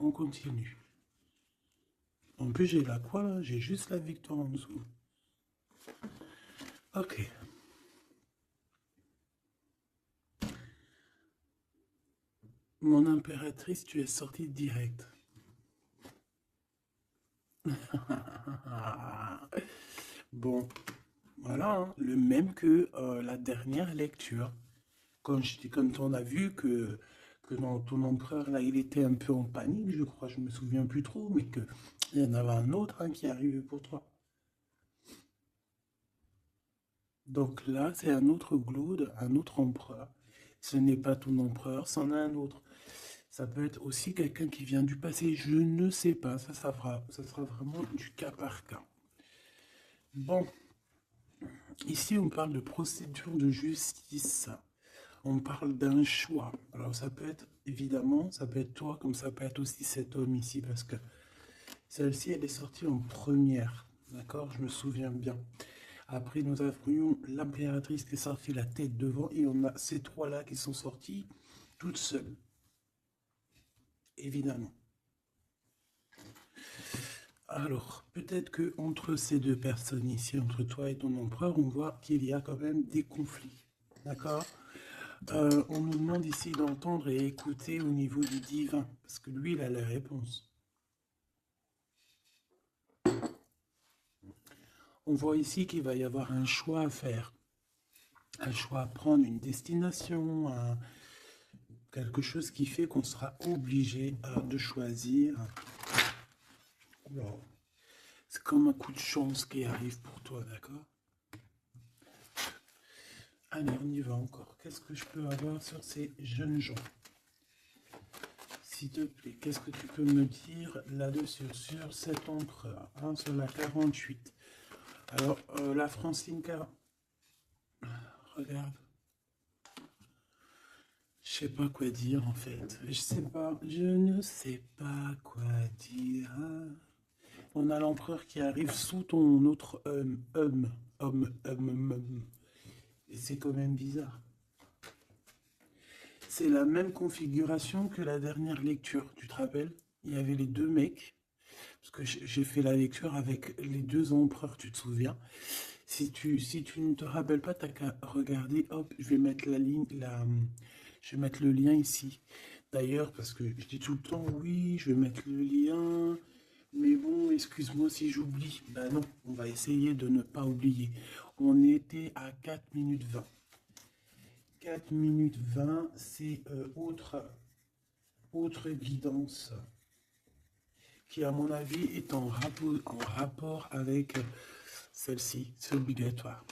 on continue. En plus, j'ai la croix là, j'ai juste la victoire en dessous. Ok. Mon impératrice, tu es sortie direct. Bon, voilà, hein, le même que la dernière lecture. Quand on a vu que ton empereur, là, il était un peu en panique, je crois, je me souviens plus trop, mais qu'il y en avait un autre hein, qui arrivait pour toi. Donc là, c'est un autre Glaude, un autre empereur. Ce n'est pas ton empereur, c'en est un autre. Ça peut être aussi quelqu'un qui vient du passé, je ne sais pas, ça sera vraiment du cas par cas. Bon, ici on parle de procédure de justice, on parle d'un choix. Alors ça peut être, évidemment, ça peut être toi, comme ça peut être aussi cet homme ici, parce que celle-ci, elle est sortie en première, d'accord? Je me souviens bien. Après, nous avions l'impératrice qui est sortie la tête devant, et on a ces trois-là qui sont sortis toutes seules, évidemment. Alors, peut-être que entre ces deux personnes ici, entre toi et ton empereur, on voit qu'il y a quand même des conflits. D'accord? On nous demande ici d'entendre et écouter au niveau du divin, parce que lui, il a la réponse. On voit ici qu'il va y avoir un choix à faire. Un choix à prendre, une destination, quelque chose qui fait qu'on sera obligé de choisir. C'est comme un coup de chance qui arrive pour toi, d'accord? Allez, on y va encore. Qu'est-ce que je peux avoir sur ces jeunes gens? S'il te plaît, qu'est-ce que tu peux me dire là-dessus, sur cet empereur, hein, sur la 48? Alors, la Francinka, regarde. Je sais pas quoi dire en fait. Je ne sais pas quoi dire. On a l'empereur qui arrive sous ton autre homme. Et c'est quand même bizarre. C'est la même configuration que la dernière lecture, tu te rappelles? Il y avait les deux mecs, parce que j'ai fait la lecture avec les deux empereurs, tu te souviens? Si tu ne te rappelles pas, t'as qu'à regarder, hop, je vais mettre je vais mettre le lien ici. D'ailleurs, parce que je dis tout le temps, oui, je vais mettre le lien, mais bon, excuse-moi si j'oublie. Ben non, on va essayer de ne pas oublier. On était à 4 minutes 20. 4 minutes 20, c'est autre guidance qui, à mon avis, est en rapport avec celle-ci. C'est obligatoire.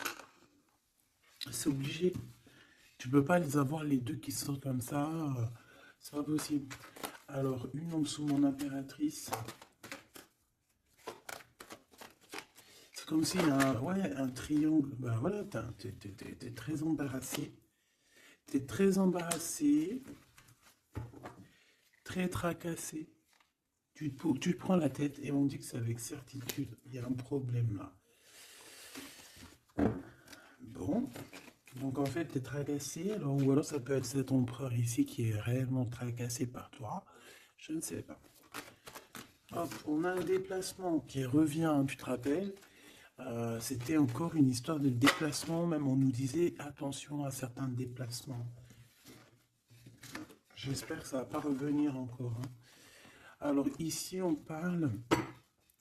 C'est obligé. Tu peux pas les avoir les deux qui sortent comme ça. C'est pas possible. Alors, une en dessous, mon impératrice. C'est comme s'il y a un triangle. Ben voilà, t'es très embarrassé. T'es très embarrassé, très tracassé. Tu te prends la tête et on dit que c'est avec certitude. Il y a un problème là. Bon. Donc en fait, tu es tracassé, ou alors ça peut être cet empereur ici qui est réellement tracassé par toi. Je ne sais pas. Hop, on a un déplacement qui revient, tu te rappelles. C'était encore une histoire de déplacement, même on nous disait attention à certains déplacements. J'espère que ça ne va pas revenir encore. Hein. Alors ici, on parle.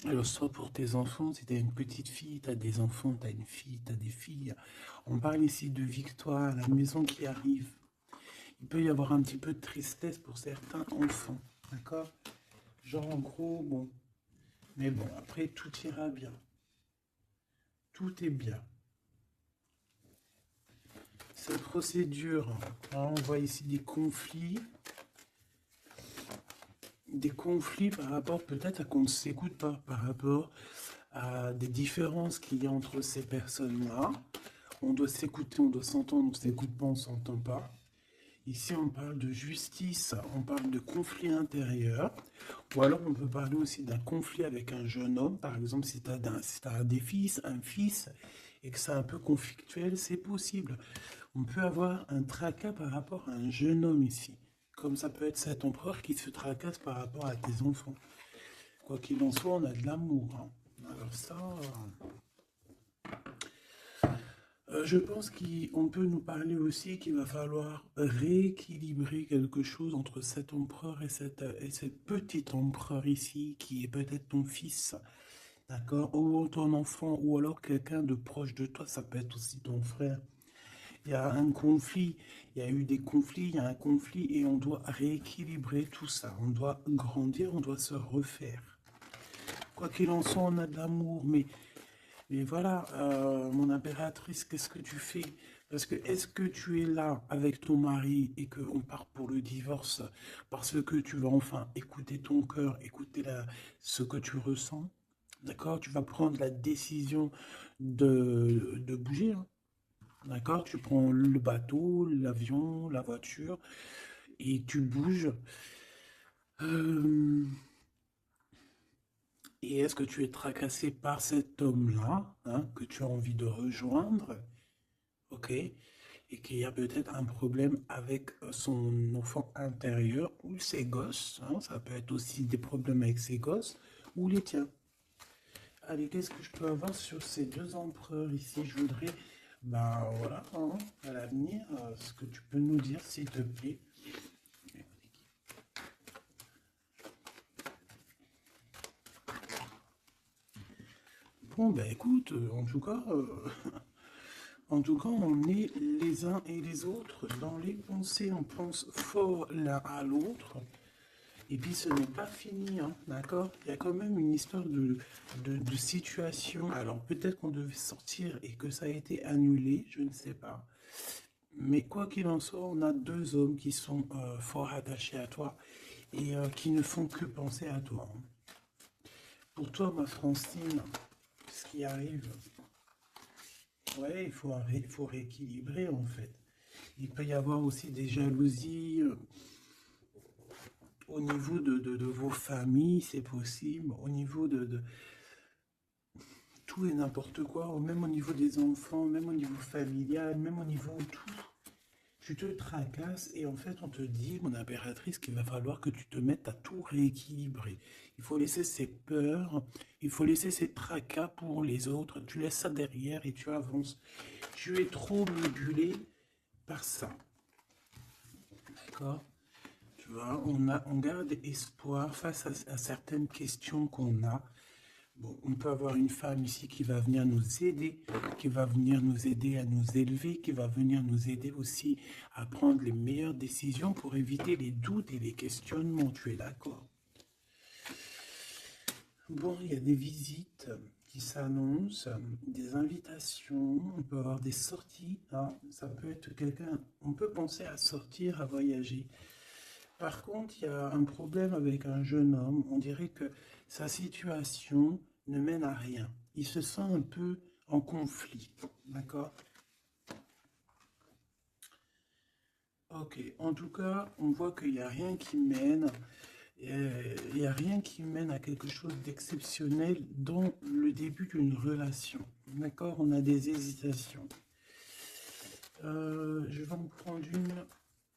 Alors, soit pour tes enfants, si tu as une petite fille, tu as des enfants, tu as une fille, tu as des filles. On parle ici de victoire, la maison qui arrive. Il peut y avoir un petit peu de tristesse pour certains enfants, d'accord? Genre en gros, bon. Mais bon, après, tout ira bien. Tout est bien. Cette procédure, hein, on voit ici des conflits. Des conflits par rapport peut-être à qu'on ne s'écoute pas, par rapport à des différences qu'il y a entre ces personnes-là. On doit s'écouter, on doit s'entendre, on s'écoute pas, on s'entend pas. Ici, on parle de justice, on parle de conflit intérieur, ou alors on peut parler aussi d'un conflit avec un jeune homme, par exemple, si tu as des fils, un fils, et que c'est un peu conflictuel, c'est possible. On peut avoir un tracas par rapport à un jeune homme ici, Comme ça peut être cet empereur qui se tracasse par rapport à tes enfants. Quoi qu'il en soit, on a de l'amour, hein. Alors ça, je pense qu'on peut nous parler aussi qu'il va falloir rééquilibrer quelque chose entre cet empereur et cette petite empereur ici, qui est peut-être ton fils, d'accord, ou ton enfant, ou alors quelqu'un de proche de toi, ça peut être aussi ton frère. Il y a un conflit, il y a eu des conflits, il y a un conflit, et on doit rééquilibrer tout ça. On doit grandir, on doit se refaire. Quoi qu'il en soit, on a de l'amour, mais voilà, mon impératrice, qu'est-ce que tu fais? Parce que est-ce que tu es là avec ton mari et qu'on part pour le divorce parce que tu vas enfin écouter ton cœur, écouter ce que tu ressens? D'accord? Tu vas prendre la décision de bouger, hein. D'accord? Tu prends le bateau, l'avion, la voiture et tu bouges. Euh, Et est-ce que tu es tracassé par cet homme-là, hein, que tu as envie de rejoindre, ok? Et qu'il y a peut-être un problème avec son enfant intérieur ou ses gosses, hein, ça peut être aussi des problèmes avec ses gosses ou les tiens. Allez, qu'est-ce que je peux avoir sur ces deux empereurs ici? Je voudrais, ben voilà, hein, à l'avenir, ce que tu peux nous dire, s'il te plaît. Bon, ben écoute, en tout cas, on est les uns et les autres dans les pensées, on pense fort l'un à l'autre. Et puis ce n'est pas fini, hein, d'accord? Il y a quand même une histoire de situation. Alors peut-être qu'on devait sortir et que ça a été annulé, je ne sais pas. Mais quoi qu'il en soit, on a deux hommes qui sont fort attachés à toi et qui ne font que penser à toi, hein. Pour toi, ma Francine, ce qui arrive, ouais, il faut rééquilibrer en fait. Il peut y avoir aussi des jalousies au niveau de vos familles, c'est possible, au niveau de tout et n'importe quoi, ou même au niveau des enfants, même au niveau familial, même au niveau de tout. Tu te tracasses et en fait on te dit, mon impératrice, qu'il va falloir que tu te mettes à tout rééquilibrer. Il faut laisser ces peurs, il faut laisser ces tracas pour les autres, tu laisses ça derrière et tu avances. Tu es trop modulé par ça, d'accord? Tu vois, on garde espoir face à certaines questions qu'on a. Bon, on peut avoir une femme ici qui va venir nous aider, qui va venir nous aider à nous élever, qui va venir nous aider aussi à prendre les meilleures décisions pour éviter les doutes et les questionnements. Tu es d'accord? Bon, il y a des visites qui s'annoncent, des invitations, on peut avoir des sorties, hein. Ça peut être quelqu'un, on peut penser à sortir, à voyager. Par contre, il y a un problème avec un jeune homme. On dirait que sa situation ne mène à rien. Il se sent un peu en conflit. D'accord? Ok. En tout cas, on voit qu'il n'y a rien qui mène. Il n'y a rien qui mène à quelque chose d'exceptionnel dans le début d'une relation. D'accord? On a des hésitations. Je vais en prendre une.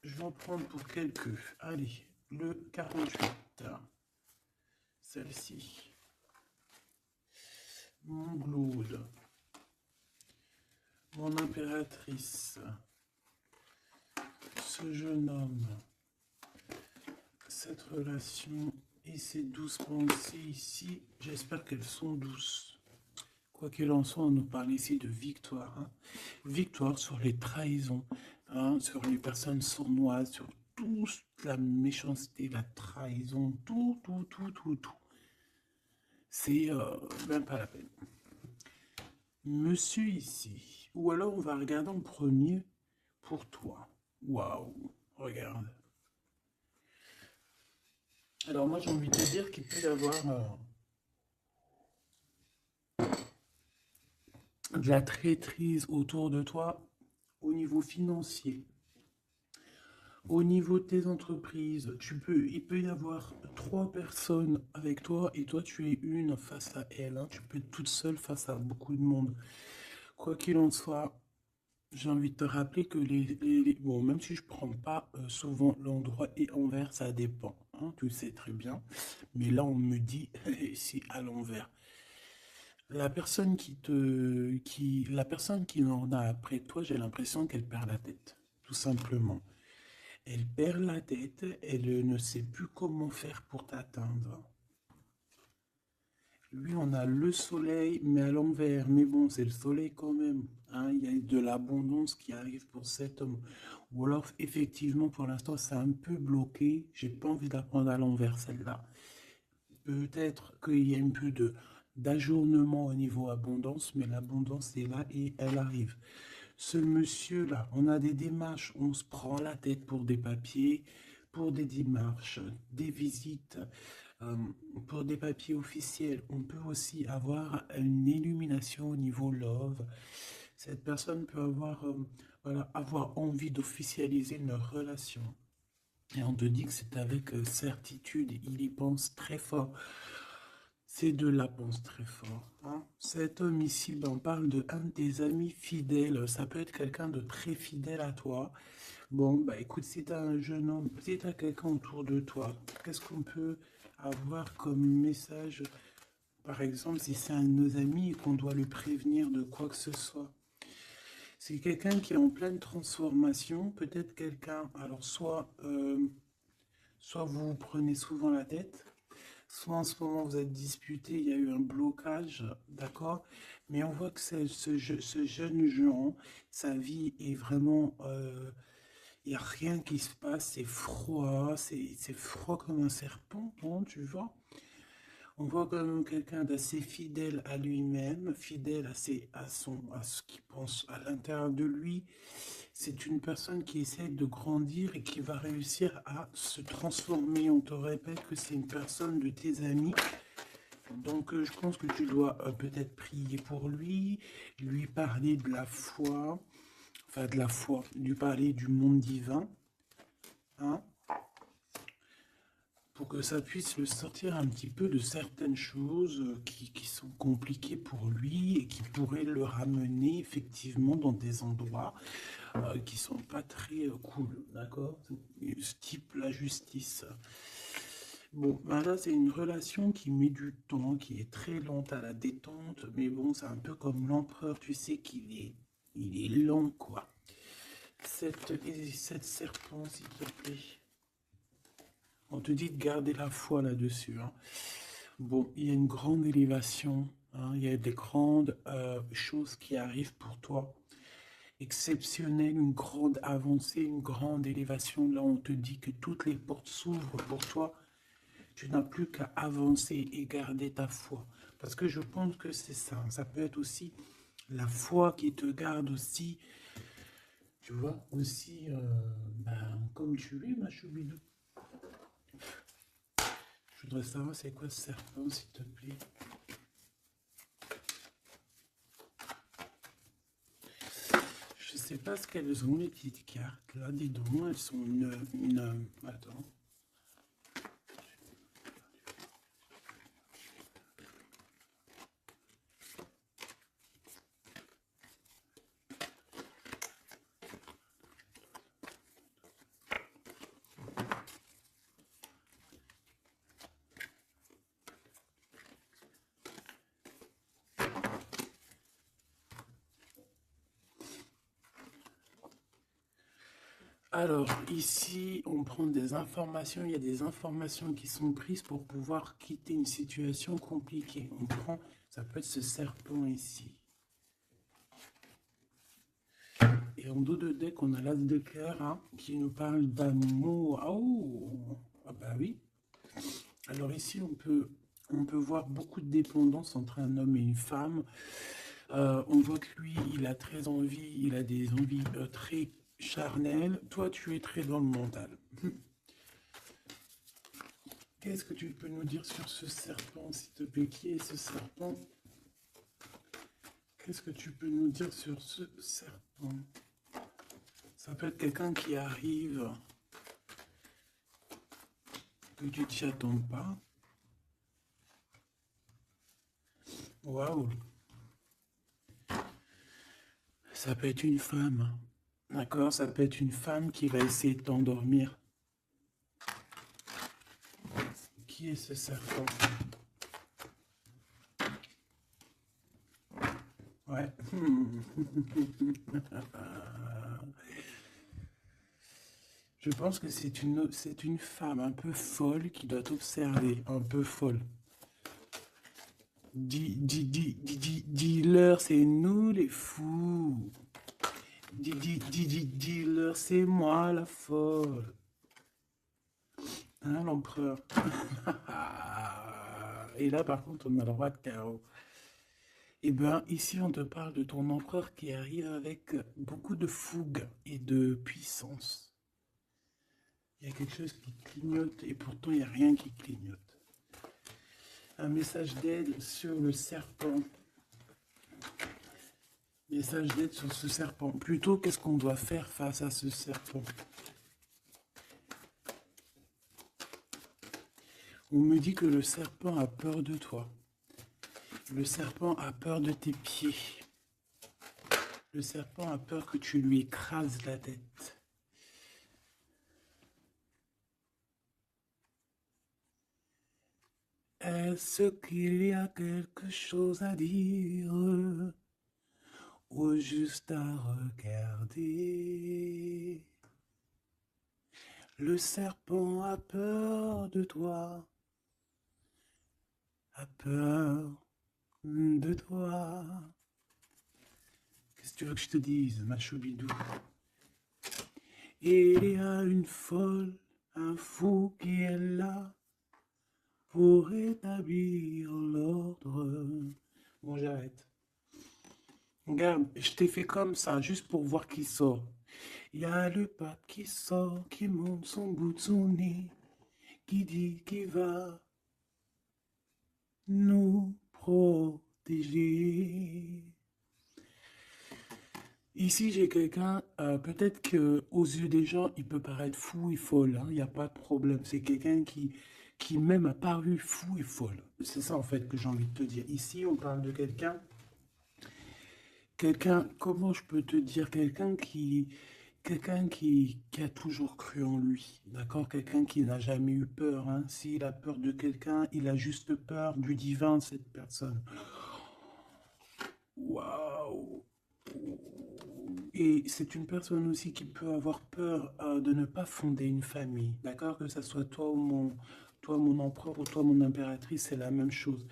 Je vais en prendre pour quelques. Allez, le 48. Celle-ci. Mon Glaude, mon impératrice, ce jeune homme, cette relation et ces douces pensées ici, j'espère qu'elles sont douces. Quoi qu'il en soit, on nous parle ici de victoire, hein. Victoire sur les trahisons, hein, sur les personnes sournoises, sur toute la méchanceté, la trahison, tout, tout, tout, tout, tout. C'est même pas la peine. Monsieur ici, ou alors on va regarder en premier pour toi. Waouh, regarde. Alors moi j'ai envie de te dire qu'il peut y avoir de la traîtrise autour de toi au niveau financier, au niveau de tes entreprises. Il peut y avoir trois personnes avec toi et toi tu es une face à elle, hein. Tu peux être toute seule face à beaucoup de monde. Quoi qu'il en soit, J'ai envie de te rappeler que bon, même si je prends pas souvent l'endroit et envers, ça dépend, hein, tu le sais très bien. Mais là, on me dit, c'est à l'envers. La personne qui en a après toi, j'ai l'impression qu'elle perd la tête, tout simplement. Elle perd la tête, elle ne sait plus comment faire pour t'atteindre. Lui, on a le soleil, mais à l'envers. Mais bon, c'est le soleil quand même, hein. Il y a de l'abondance qui arrive pour cet homme. Ou alors, effectivement, pour l'instant, c'est un peu bloqué. J'ai pas envie d'apprendre à l'envers, celle-là. Peut-être qu'il y a un peu d'ajournement au niveau abondance, mais l'abondance est là et elle arrive. Ce monsieur-là, on a des démarches, on se prend la tête pour des papiers, pour des démarches, des visites, euh, pour des papiers officiels. On peut aussi avoir une illumination au niveau love. Cette personne peut avoir, voilà, avoir envie d'officialiser une relation. Et on te dit que c'est avec certitude, il y pense très fort. Ces deux-là pensent très fort, hein. Cet homme ici, ben, on parle de un de tes amis fidèles. Ça peut être quelqu'un de très fidèle à toi. Bon, bah écoute, si tu as un jeune homme, si tu as quelqu'un autour de toi, qu'est-ce qu'on peut avoir comme message? Par exemple, si c'est un de nos amis et qu'on doit le prévenir de quoi que ce soit. C'est quelqu'un qui est en pleine transformation, peut-être quelqu'un, alors soit vous vous prenez souvent la tête, soit en ce moment vous êtes disputé, il y a eu un blocage, d'accord? Mais on voit que ce jeune Jean, sa vie est vraiment, il n'y a rien qui se passe, c'est froid, c'est froid comme un serpent, hein, tu vois? On voit quand même quelqu'un d'assez fidèle à lui-même, fidèle à ce qu'il pense à l'intérieur de lui. C'est une personne qui essaie de grandir et qui va réussir à se transformer. On te répète que c'est une personne de tes amis. Donc je pense que tu dois peut-être prier pour lui parler de la foi, enfin de la foi, lui parler du monde divin, hein, pour que ça puisse le sortir un petit peu de certaines choses qui sont compliquées pour lui et qui pourraient le ramener effectivement dans des endroits qui sont pas très cool, d'accord? Ce type la justice. Bon, ben là, c'est une relation qui met du temps, qui est très lente à la détente, mais bon, c'est un peu comme l'empereur, tu sais il est lent, quoi. Cette serpent, s'il te plaît. On te dit de garder la foi là-dessus, hein. Bon, il y a une grande élévation, hein, il y a des grandes choses qui arrivent pour toi. Exceptionnelles, une grande avancée, une grande élévation. Là, on te dit que toutes les portes s'ouvrent pour toi. Tu n'as plus qu'à avancer et garder ta foi. Parce que je pense que c'est ça. Ça peut être aussi la foi qui te garde aussi, tu vois, aussi, ben, comme tu es, ma choubidou. Je voudrais savoir c'est quoi ce serpent, s'il te plaît. Je sais pas ce qu'elles ont, les petites cartes. Là, dis donc, elles sont attends. Alors, ici, on prend des informations. Il y a des informations qui sont prises pour pouvoir quitter une situation compliquée. On prend, ça peut être ce serpent ici. Et en dos de deck, on a l'as de cœur, hein, qui nous parle d'amour. Oh, ah bah oui. Alors ici, on peut voir beaucoup de dépendance entre un homme et une femme. On voit que lui, il a très envie, il a des envies très charnelles. Toi, tu es très dans le mental. Qu'est-ce que tu peux nous dire sur ce serpent, s'il te plaît? Qui est ce serpent? Qu'est-ce que tu peux nous dire sur ce serpent? Ça peut être quelqu'un qui arrive, que tu t'y attends pas. Waouh! Ça peut être une femme. D'accord? Ça peut être une femme qui va essayer de t'endormir. Qui est ce serpent? Ouais. Je pense que c'est une femme un peu folle qui doit t'observer, un peu folle. Dis-leur, c'est nous les fous. Dis-leur, c'est moi la folle. Hein, l'empereur? Et là, par contre, on a le roi de carreau. Eh bien, ici, on te parle de ton empereur qui arrive avec beaucoup de fougue et de puissance. Il y a quelque chose qui clignote et pourtant, il n'y a rien qui clignote. Un message d'aide sur le serpent. Message d'aide sur ce serpent. Plutôt, qu'est-ce qu'on doit faire face à ce serpent? On me dit que le serpent a peur de toi. Le serpent a peur de tes pieds. Le serpent a peur que tu lui écrases la tête. Est-ce qu'il y a quelque chose à dire ou juste à regarder? Le serpent a peur de toi, a peur de toi. Qu'est-ce que tu veux que je te dise, ma choubidou? Il y a une folle, un fou qui est là pour rétablir l'ordre. Bon, j'arrête. Regarde, je t'ai fait comme ça, juste pour voir qui sort. Il y a le pape qui sort, qui monte son bout de son nez, qui dit qu'il va nous protéger. Ici, j'ai quelqu'un, peut-être que aux yeux des gens, il peut paraître fou et folle, hein, il n'y a pas de problème. C'est quelqu'un qui même a paru fou et folle. C'est ça, en fait, que j'ai envie de te dire. Ici, on parle de quelqu'un, comment je peux te dire, quelqu'un qui a toujours cru en lui, d'accord? Quelqu'un qui n'a jamais eu peur, hein. S'il a peur de quelqu'un, il a juste peur du divin de cette personne. Waouh! Et c'est une personne aussi qui peut avoir peur de ne pas fonder une famille, d'accord? Que ce soit toi mon empereur ou toi mon impératrice, c'est la même chose.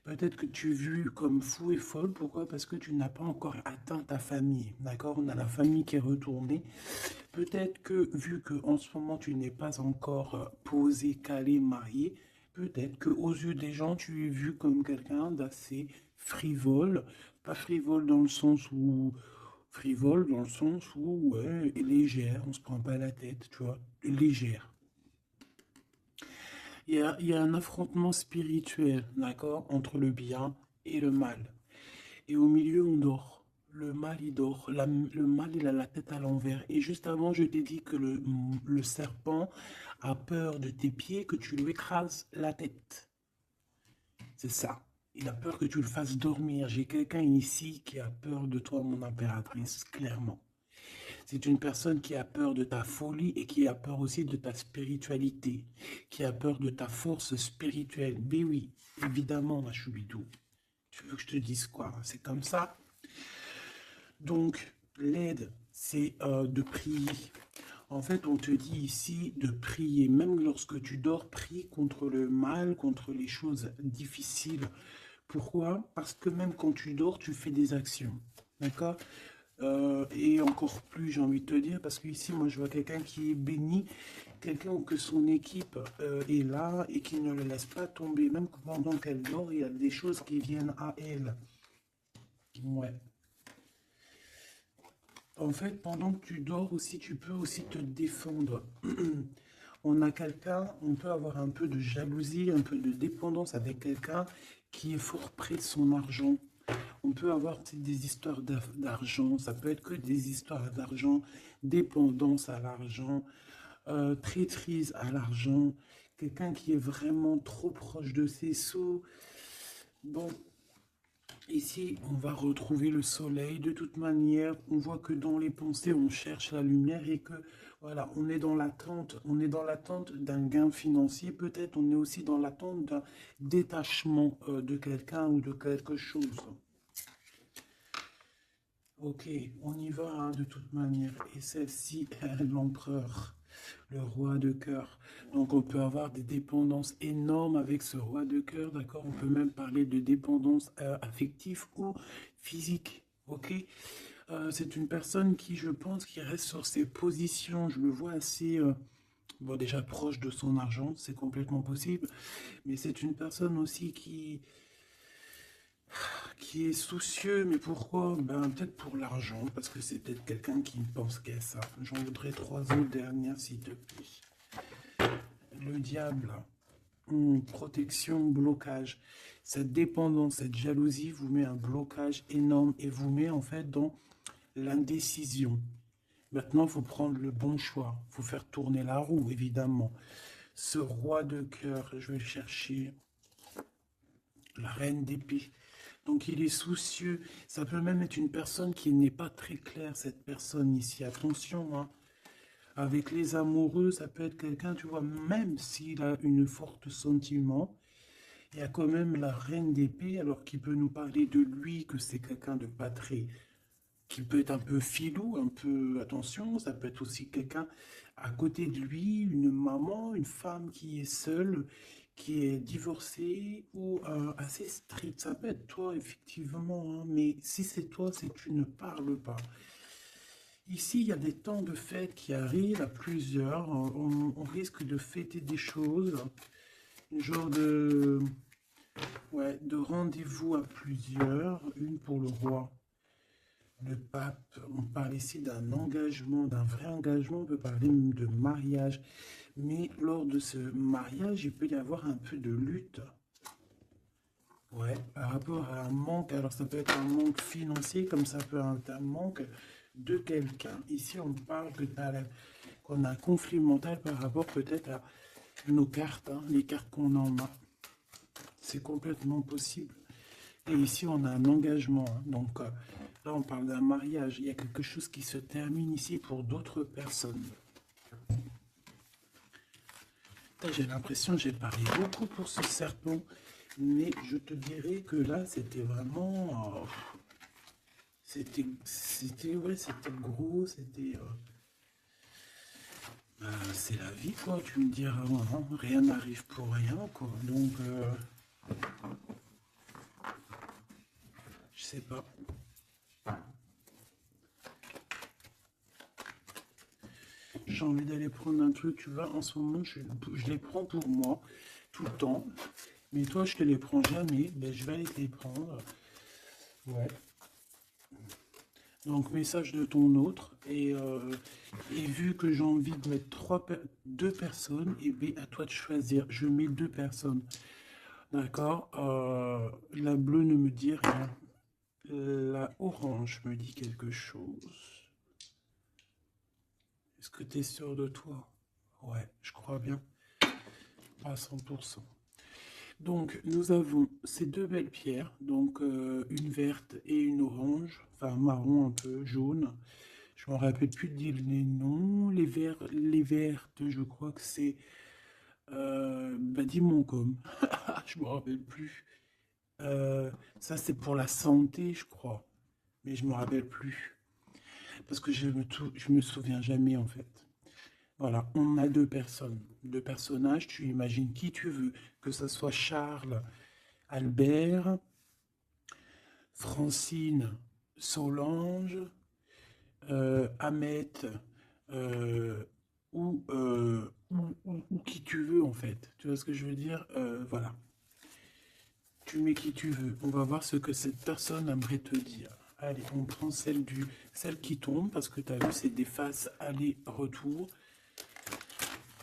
Peut-être que tu es vu comme fou et folle, pourquoi? Parce que tu n'as pas encore atteint ta famille, d'accord? On a la famille qui est retournée. Peut-être que vu que en ce moment tu n'es pas encore posé, calé, marié, peut-être que aux yeux des gens tu es vu comme quelqu'un d'assez frivole, pas frivole dans le sens où frivole dans le sens où ouais, légère, on se prend pas la tête, tu vois, légère. Il y a un affrontement spirituel, d'accord, entre le bien et le mal. Et au milieu, on dort. Le mal, il dort. Le mal, il a la tête à l'envers. Et juste avant, je t'ai dit que le serpent a peur de tes pieds, que tu lui écrases la tête. C'est ça. Il a peur que tu le fasses dormir. J'ai quelqu'un ici qui a peur de toi, mon impératrice, clairement. C'est une personne qui a peur de ta folie et qui a peur aussi de ta spiritualité, qui a peur de ta force spirituelle. Mais oui, évidemment, ma choubidou. Tu veux que je te dise quoi? C'est comme ça. Donc, l'aide, c'est de prier. En fait, on te dit ici de prier. Même lorsque tu dors, prie contre le mal, contre les choses difficiles. Pourquoi? Parce que même quand tu dors, tu fais des actions. D'accord? Et encore plus, j'ai envie de te dire, parce que ici, moi, je vois quelqu'un qui est béni, quelqu'un que son équipe est là et qui ne le laisse pas tomber. Même pendant qu'elle dort, il y a des choses qui viennent à elle. Ouais. En fait, pendant que tu dors aussi, tu peux aussi te défendre. On a quelqu'un, on peut avoir un peu de jalousie, un peu de dépendance avec quelqu'un qui est fort près de son argent. On peut avoir des histoires d'argent, ça peut être que des histoires d'argent, dépendance à l'argent, traîtrise à l'argent, quelqu'un qui est vraiment trop proche de ses sous. Bon, Ici, on va retrouver le soleil. De toute manière, on voit que dans les pensées, on cherche la lumière et que, voilà, on est dans l'attente d'un gain financier. Peut-être on est aussi dans l'attente d'un détachement de quelqu'un ou de quelque chose. Ok, on y va hein, de toute manière. Et celle-ci, l'empereur, le roi de cœur. Donc on peut avoir des dépendances énormes avec ce roi de cœur, d'accord? On peut même parler de dépendance affective ou physique. Ok, c'est une personne qui, je pense, qui reste sur ses positions. Je le vois assez, bon, déjà proche de son argent, c'est complètement possible. Mais c'est une personne aussi qui est soucieux, mais pourquoi? Ben, peut-être pour l'argent, parce que c'est peut-être quelqu'un qui ne pense qu'à ça. J'en voudrais trois autres dernières, s'il te plaît. Le diable, protection, blocage. Cette dépendance, cette jalousie vous met un blocage énorme et vous met en fait dans l'indécision. Maintenant, il faut prendre le bon choix. Il faut faire tourner la roue, évidemment. Ce roi de cœur, je vais le chercher. La reine d'épée. Donc il est soucieux. Ça peut même être une personne qui n'est pas très claire, cette personne ici. Attention, hein. Avec les amoureux, ça peut être quelqu'un, tu vois, même s'il a une forte sentiment, il y a quand même la reine d'épée, alors qu'il peut nous parler de lui, que c'est quelqu'un de pas très, qui peut être un peu filou, un peu, attention, ça peut être aussi quelqu'un à côté de lui, une maman, une femme qui est seule, qui est divorcée ou assez stricte. Ça peut être toi, effectivement, hein, mais si c'est toi, c'est que tu ne parles pas. Ici, il y a des temps de fête qui arrivent à plusieurs. On risque de fêter des choses, un genre de, ouais, de rendez-vous à plusieurs, une pour le roi. Le pape, on parle ici d'un engagement, d'un vrai engagement, on peut parler même de mariage. Mais lors de ce mariage, il peut y avoir un peu de lutte. Ouais, par rapport à un manque, alors ça peut être un manque financier, comme ça peut être un manque de quelqu'un. Ici, on parle qu'on a un conflit mental par rapport peut-être à nos cartes, hein, les cartes qu'on en a. C'est complètement possible. Et ici, on a un engagement. Hein. Donc là, on parle d'un mariage. Il y a quelque chose qui se termine ici pour d'autres personnes. J'ai l'impression que j'ai parlé beaucoup pour ce serpent. Mais je te dirais que là, c'était vraiment... ouais, c'était gros, c'est la vie, quoi. Tu me diras, hein, rien n'arrive pour rien, quoi. Donc, je sais pas. J'ai envie d'aller prendre un truc, tu vois, en ce moment, je les prends pour moi, tout le temps. Mais toi, je te les prends jamais, ben, je vais aller te les prendre. Ouais. Donc, message de ton autre. Et vu que j'ai envie de mettre deux personnes, et bien à toi de choisir. Je mets deux personnes. D'accord. La bleue ne me dit rien. La orange me dit quelque chose. Est-ce que tu es sûr de toi? Ouais, je crois bien. À 100%. Donc, nous avons ces deux belles pierres. Donc, une verte et une orange. Enfin, marron un peu, jaune. Je me rappelle plus de dire les noms. Les vertes, je crois que c'est... bah, dis mon com. Je me rappelle plus. Ça, c'est pour la santé, je crois. Mais je me rappelle plus. Parce que je me souviens jamais, en fait. Voilà, on a deux personnes, deux personnages. Tu imagines qui tu veux. Que ce soit Charles, Albert, Francine, Solange, Ahmet, euh, ou qui tu veux, en fait. Tu vois ce que je veux dire? Voilà. Tu mets qui tu veux. On va voir ce que cette personne aimerait te dire. Allez, on prend celle qui tombe, parce que tu as vu, c'est des faces aller-retour.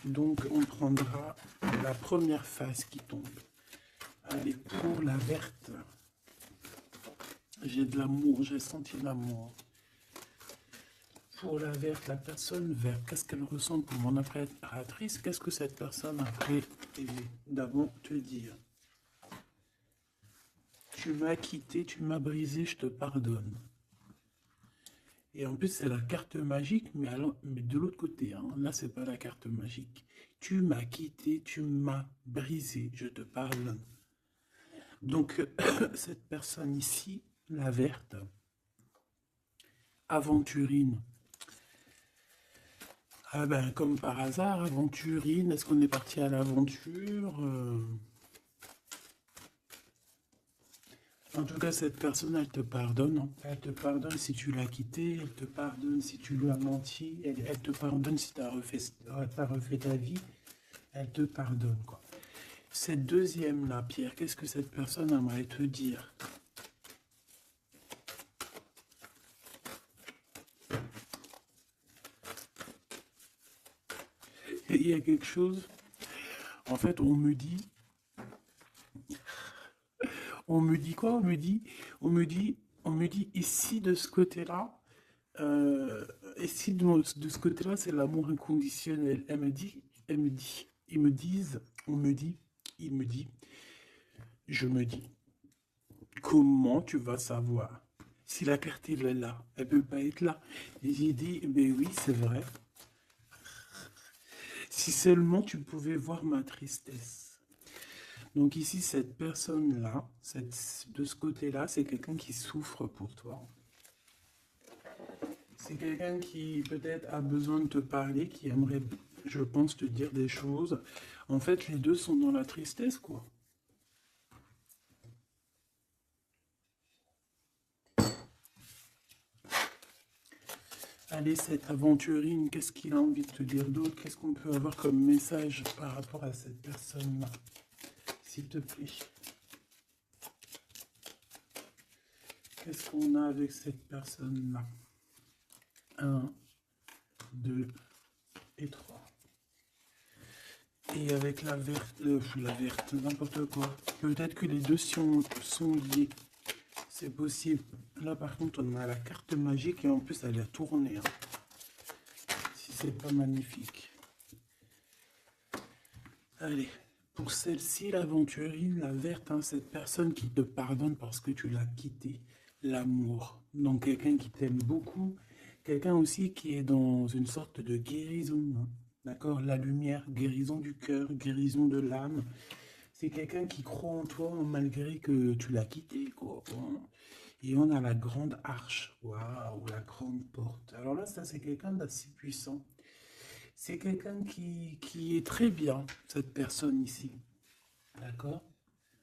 Donc, on prendra la première face qui tombe. Allez, pour la verte. J'ai de l'amour, j'ai senti l'amour. Pour la verte, la personne verte, qu'est-ce qu'elle ressent pour mon impératrice? Qu'est-ce que cette personne a évidemment te dire? tu m'as quitté, tu m'as brisé, je te pardonne. Et en plus, c'est la carte magique, mais de l'autre côté, hein. Là, c'est pas la carte magique. Tu m'as quitté, tu m'as brisé, je te pardonne. Donc, cette personne ici, la verte, aventurine. Ah ben, comme par hasard, aventurine, est-ce qu'on est parti à l'aventure? En tout cas, cette personne, elle te pardonne, hein. Elle te pardonne si tu l'as quitté, elle te pardonne si tu lui as menti, elle te pardonne si tu as refait ta vie, elle te pardonne, quoi. Cette deuxième-là, Pierre, qu'est-ce que cette personne aimerait te dire? Il y a quelque chose, en fait, on me dit quoi? On me dit, ici de ce côté-là, euh, ici de ce côté-là, c'est l'amour inconditionnel. Elle me dit, ils me disent, on me dit, il me dit, je me dis, comment tu vas savoir? Si la carte elle est là, elle peut pas être là. Et j'ai dit, mais oui, c'est vrai. Si seulement tu pouvais voir ma tristesse. Donc ici, cette personne-là, de ce côté-là, c'est quelqu'un qui souffre pour toi. C'est quelqu'un qui peut-être a besoin de te parler, qui aimerait, je pense, te dire des choses. En fait, les deux sont dans la tristesse, quoi. Allez, cette aventurine, qu'est-ce qu'il a envie de te dire d'autre? Qu'est-ce qu'on peut avoir comme message par rapport à cette personne-là? S'il te plaît. Qu'est-ce qu'on a avec cette personne-là? 1, 2 et 3. Et avec la verte, n'importe quoi. Peut-être que les deux sont liés. C'est possible. Là, par contre, on a la carte magique et en plus, elle a tourné, hein. Si c'est pas magnifique. Allez, pour celle-ci, l'aventurine, la verte, hein, cette personne qui te pardonne parce que tu l'as quitté. L'amour. Donc, quelqu'un qui t'aime beaucoup. Quelqu'un aussi qui est dans une sorte de guérison, hein. D'accord? La lumière, guérison du cœur, guérison de l'âme. C'est quelqu'un qui croit en toi malgré que tu l'as quitté, quoi. Et on a la grande arche. Waouh, la grande porte. Alors là, ça, c'est quelqu'un d'assez puissant. C'est quelqu'un qui est très bien, cette personne ici. D'accord?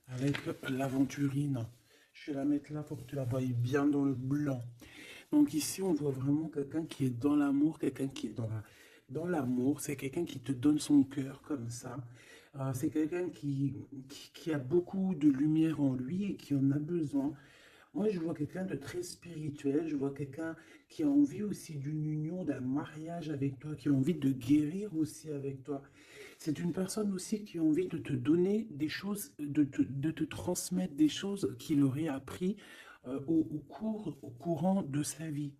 Avec l'aventurine. Je vais la mettre là pour que tu la voyes bien dans le blanc. Donc ici, on voit vraiment quelqu'un qui est dans l'amour, quelqu'un qui est dans l'amour. C'est quelqu'un qui te donne son cœur comme ça. C'est quelqu'un qui a beaucoup de lumière en lui et qui en a besoin. Moi, je vois quelqu'un de très spirituel, je vois quelqu'un qui a envie aussi d'une union, d'un mariage avec toi, qui a envie de guérir aussi avec toi. C'est une personne aussi qui a envie de te donner des choses, de te transmettre des choses qu'il aurait appris au courant de sa vie.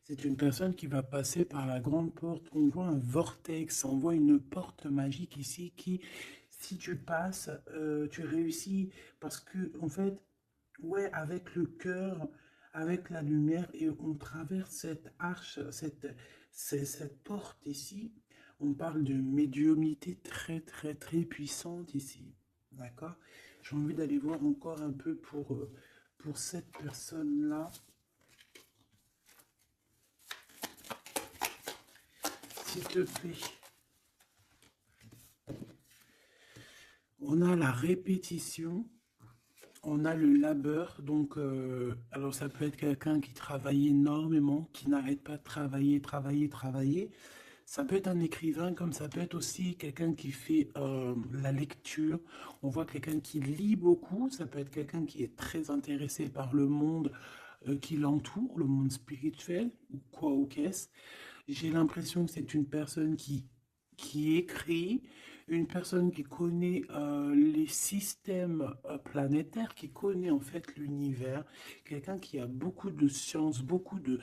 C'est une personne qui va passer par la grande porte. On voit un vortex, on voit une porte magique ici qui, si tu passes, tu réussis parce que, en fait, ouais, avec le cœur, avec la lumière, et on traverse cette arche, cette porte ici. On parle de médiumnité très, très, très puissante ici. D'accord? J'ai envie d'aller voir encore un peu pour cette personne-là. S'il te plaît. On a la répétition. On a le labeur, donc, alors ça peut être quelqu'un qui travaille énormément, qui n'arrête pas de travailler, travailler, travailler. Ça peut être un écrivain, comme ça peut être aussi quelqu'un qui fait la lecture. On voit quelqu'un qui lit beaucoup, ça peut être quelqu'un qui est très intéressé par le monde qui l'entoure, le monde spirituel, ou quoi ou qu'est-ce. J'ai l'impression que c'est une personne qui écrit, une personne qui connaît les systèmes planétaires, qui connaît en fait l'univers, quelqu'un qui a beaucoup de science, beaucoup de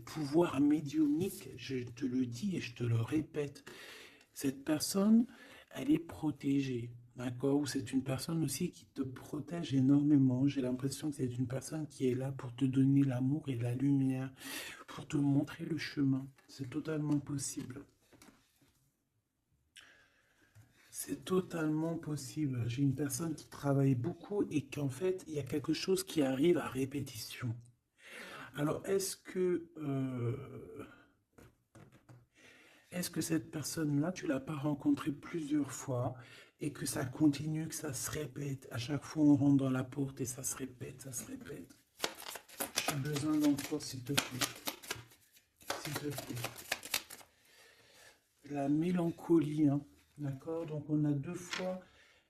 pouvoir médiumnique, je te le dis et je te le répète. Cette personne, elle est protégée. d'accord? Ou c'est une personne aussi qui te protège énormément. J'ai l'impression que c'est une personne qui est là pour te donner l'amour et la lumière, pour te montrer le chemin. C'est totalement possible. C'est totalement possible. J'ai une personne qui travaille beaucoup et qu'en fait, il y a quelque chose qui arrive à répétition. Alors, est-ce que cette personne-là, tu l'as pas rencontrée plusieurs fois et que ça continue, que ça se répète? À chaque fois, on rentre dans la porte et ça se répète, ça se répète. J'ai besoin d'encore, s'il te plaît. S'il te plaît. La mélancolie, hein. D'accord? Donc, on a deux fois.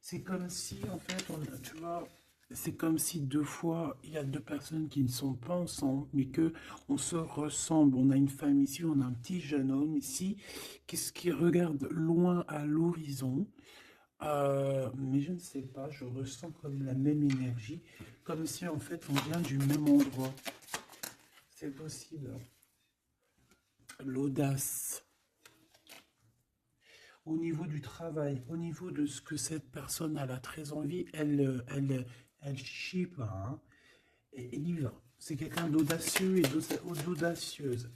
C'est comme si, en fait, tu vois, c'est comme si deux fois, il y a deux personnes qui ne sont pas ensemble, mais que on se ressemble. On a une femme ici, on a un petit jeune homme ici, qui regarde loin à l'horizon. Mais je ne sais pas, je ressens comme la même énergie, comme si en fait on vient du même endroit. C'est possible. L'audace. Au niveau du travail, au niveau de ce que cette personne elle a très envie, elle chie pas, hein, et il y va. C'est quelqu'un d'audacieux et d'audacieuse.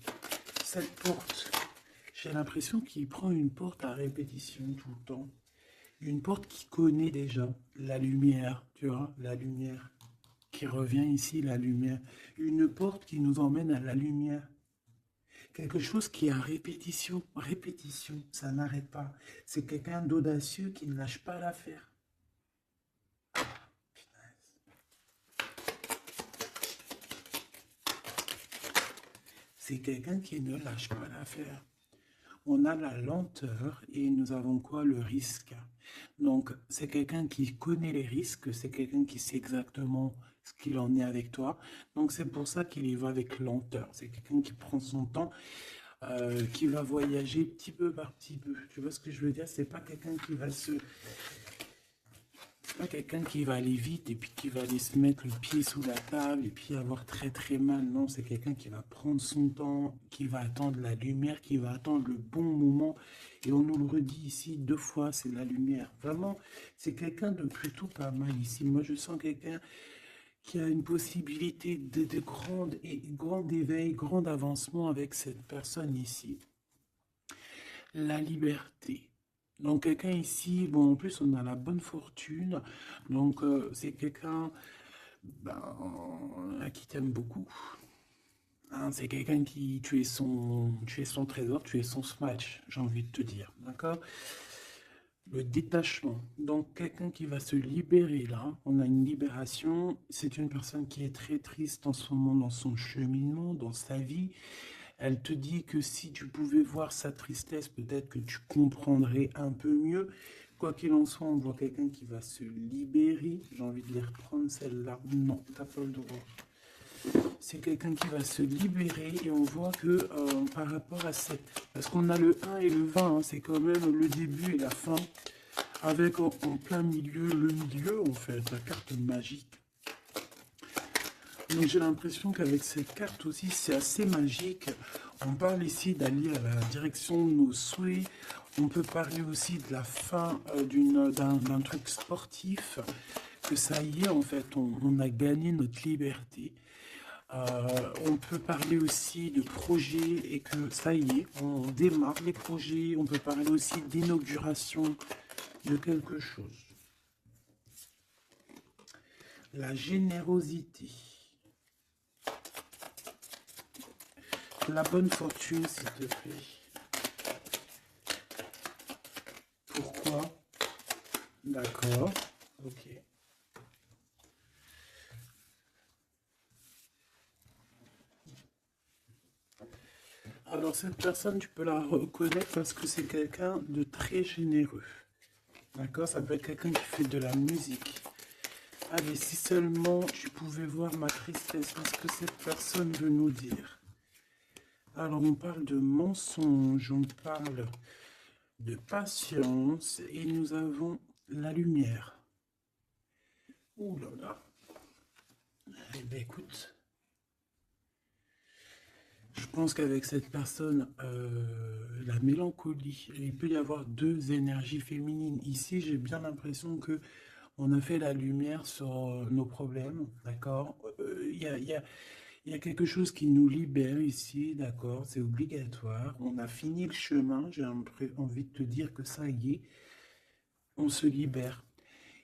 Cette porte, j'ai l'impression qu'il prend une porte à répétition tout le temps. Une porte qu'il connaît déjà. La lumière, tu vois, la lumière qui revient ici, la lumière. Une porte qui nous emmène à la lumière. Quelque chose qui est à répétition, répétition, ça n'arrête pas. C'est quelqu'un d'audacieux qui ne lâche pas l'affaire. C'est quelqu'un qui ne lâche pas l'affaire. On a la lenteur et nous avons quoi? Le risque. Donc, c'est quelqu'un qui connaît les risques, c'est quelqu'un qui sait exactement ce qu'il en est avec toi. Donc, c'est pour ça qu'il y va avec lenteur. C'est quelqu'un qui prend son temps, qui va voyager petit peu par petit peu. Tu vois ce que je veux dire? C'est pas quelqu'un qui va aller vite et puis qui va aller se mettre le pied sous la table et puis avoir très très mal. Non, c'est quelqu'un qui va prendre son temps, qui va attendre la lumière, qui va attendre le bon moment. Et on nous le redit ici deux fois, c'est la lumière. Vraiment, c'est quelqu'un de plutôt pas mal ici. Moi, je sens quelqu'un qui a une possibilité grand éveil, grand avancement avec cette personne ici. La liberté. Donc quelqu'un ici, bon en plus on a la bonne fortune, donc c'est quelqu'un ben, qui t'aime beaucoup. Hein, c'est quelqu'un qui, tu es son trésor, tu es son smash, j'ai envie de te dire, d'accord? Le détachement, donc quelqu'un qui va se libérer là, on a une libération, c'est une personne qui est très triste en ce moment dans son cheminement, dans sa vie. Elle te dit que si tu pouvais voir sa tristesse, peut-être que tu comprendrais un peu mieux. Quoi qu'il en soit, on voit quelqu'un qui va se libérer. J'ai envie de les reprendre celle-là. Non, t'as pas le droit. C'est quelqu'un qui va se libérer et on voit que par rapport à cette... Parce qu'on a le 1 et le 20, hein, c'est quand même le début et la fin. Avec en plein milieu, le milieu en fait, la carte magique. Donc j'ai l'impression qu'avec cette carte aussi, c'est assez magique. On parle ici d'aller à la direction de nos souhaits. On peut parler aussi de la fin d'un truc sportif. Que ça y est, en fait, on a gagné notre liberté. On peut parler aussi de projets et que ça y est, on démarre les projets. On peut parler aussi d'inauguration de quelque chose. La générosité. La bonne fortune, s'il te plaît. Pourquoi? D'accord. Ok. Alors cette personne, tu peux la reconnaître parce que c'est quelqu'un de très généreux. D'accord? Ça peut être quelqu'un qui fait de la musique. Allez, si seulement tu pouvais voir ma tristesse, qu'est-ce que cette personne veut nous dire? Alors on parle de mensonge, on parle de patience et nous avons la lumière. Ouh là là. Eh bien écoute, Je pense qu'avec cette personne, la mélancolie, il peut y avoir deux énergies féminines. Ici, j'ai bien l'impression que on a fait la lumière sur nos problèmes, d'accord? Il y a quelque chose qui nous libère ici, d'accord? C'est obligatoire. On a fini le chemin. J'ai envie de te dire que ça y est, on se libère.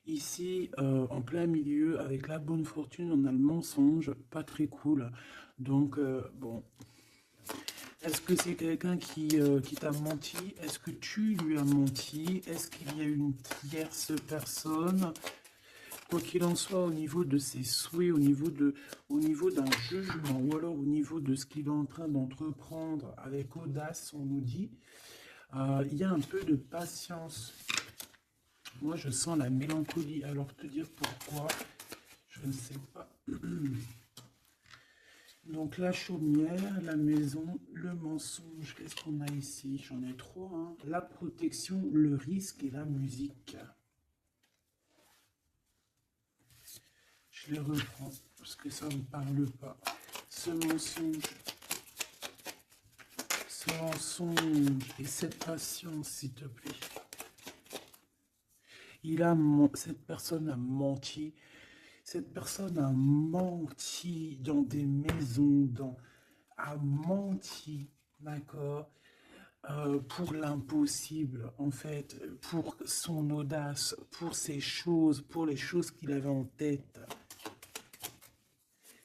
Ici, en plein milieu, avec la bonne fortune, on a le mensonge, pas très cool. Donc, bon, est-ce que c'est quelqu'un qui t'a menti? Est-ce que tu lui as menti? Est-ce qu'il y a une tierce personne? Quoi qu'il en soit, au niveau de ses souhaits, au niveau d'un jugement, ou alors au niveau de ce qu'il est en train d'entreprendre avec audace, on nous dit, il y a un peu de patience. Moi, je sens la mélancolie. Alors, te dire pourquoi, je ne sais pas. Donc, la chaumière, la maison, le mensonge. Qu'est-ce qu'on a ici? J'en ai trois, hein. La protection, le risque et la musique. Je les reprends parce que ça ne me parle pas. Ce mensonge et cette patience, s'il te plaît. Cette personne a menti. Cette personne a menti dans des maisons, a menti, d'accord, pour l'impossible, en fait, pour son audace, pour ses choses, pour les choses qu'il avait en tête.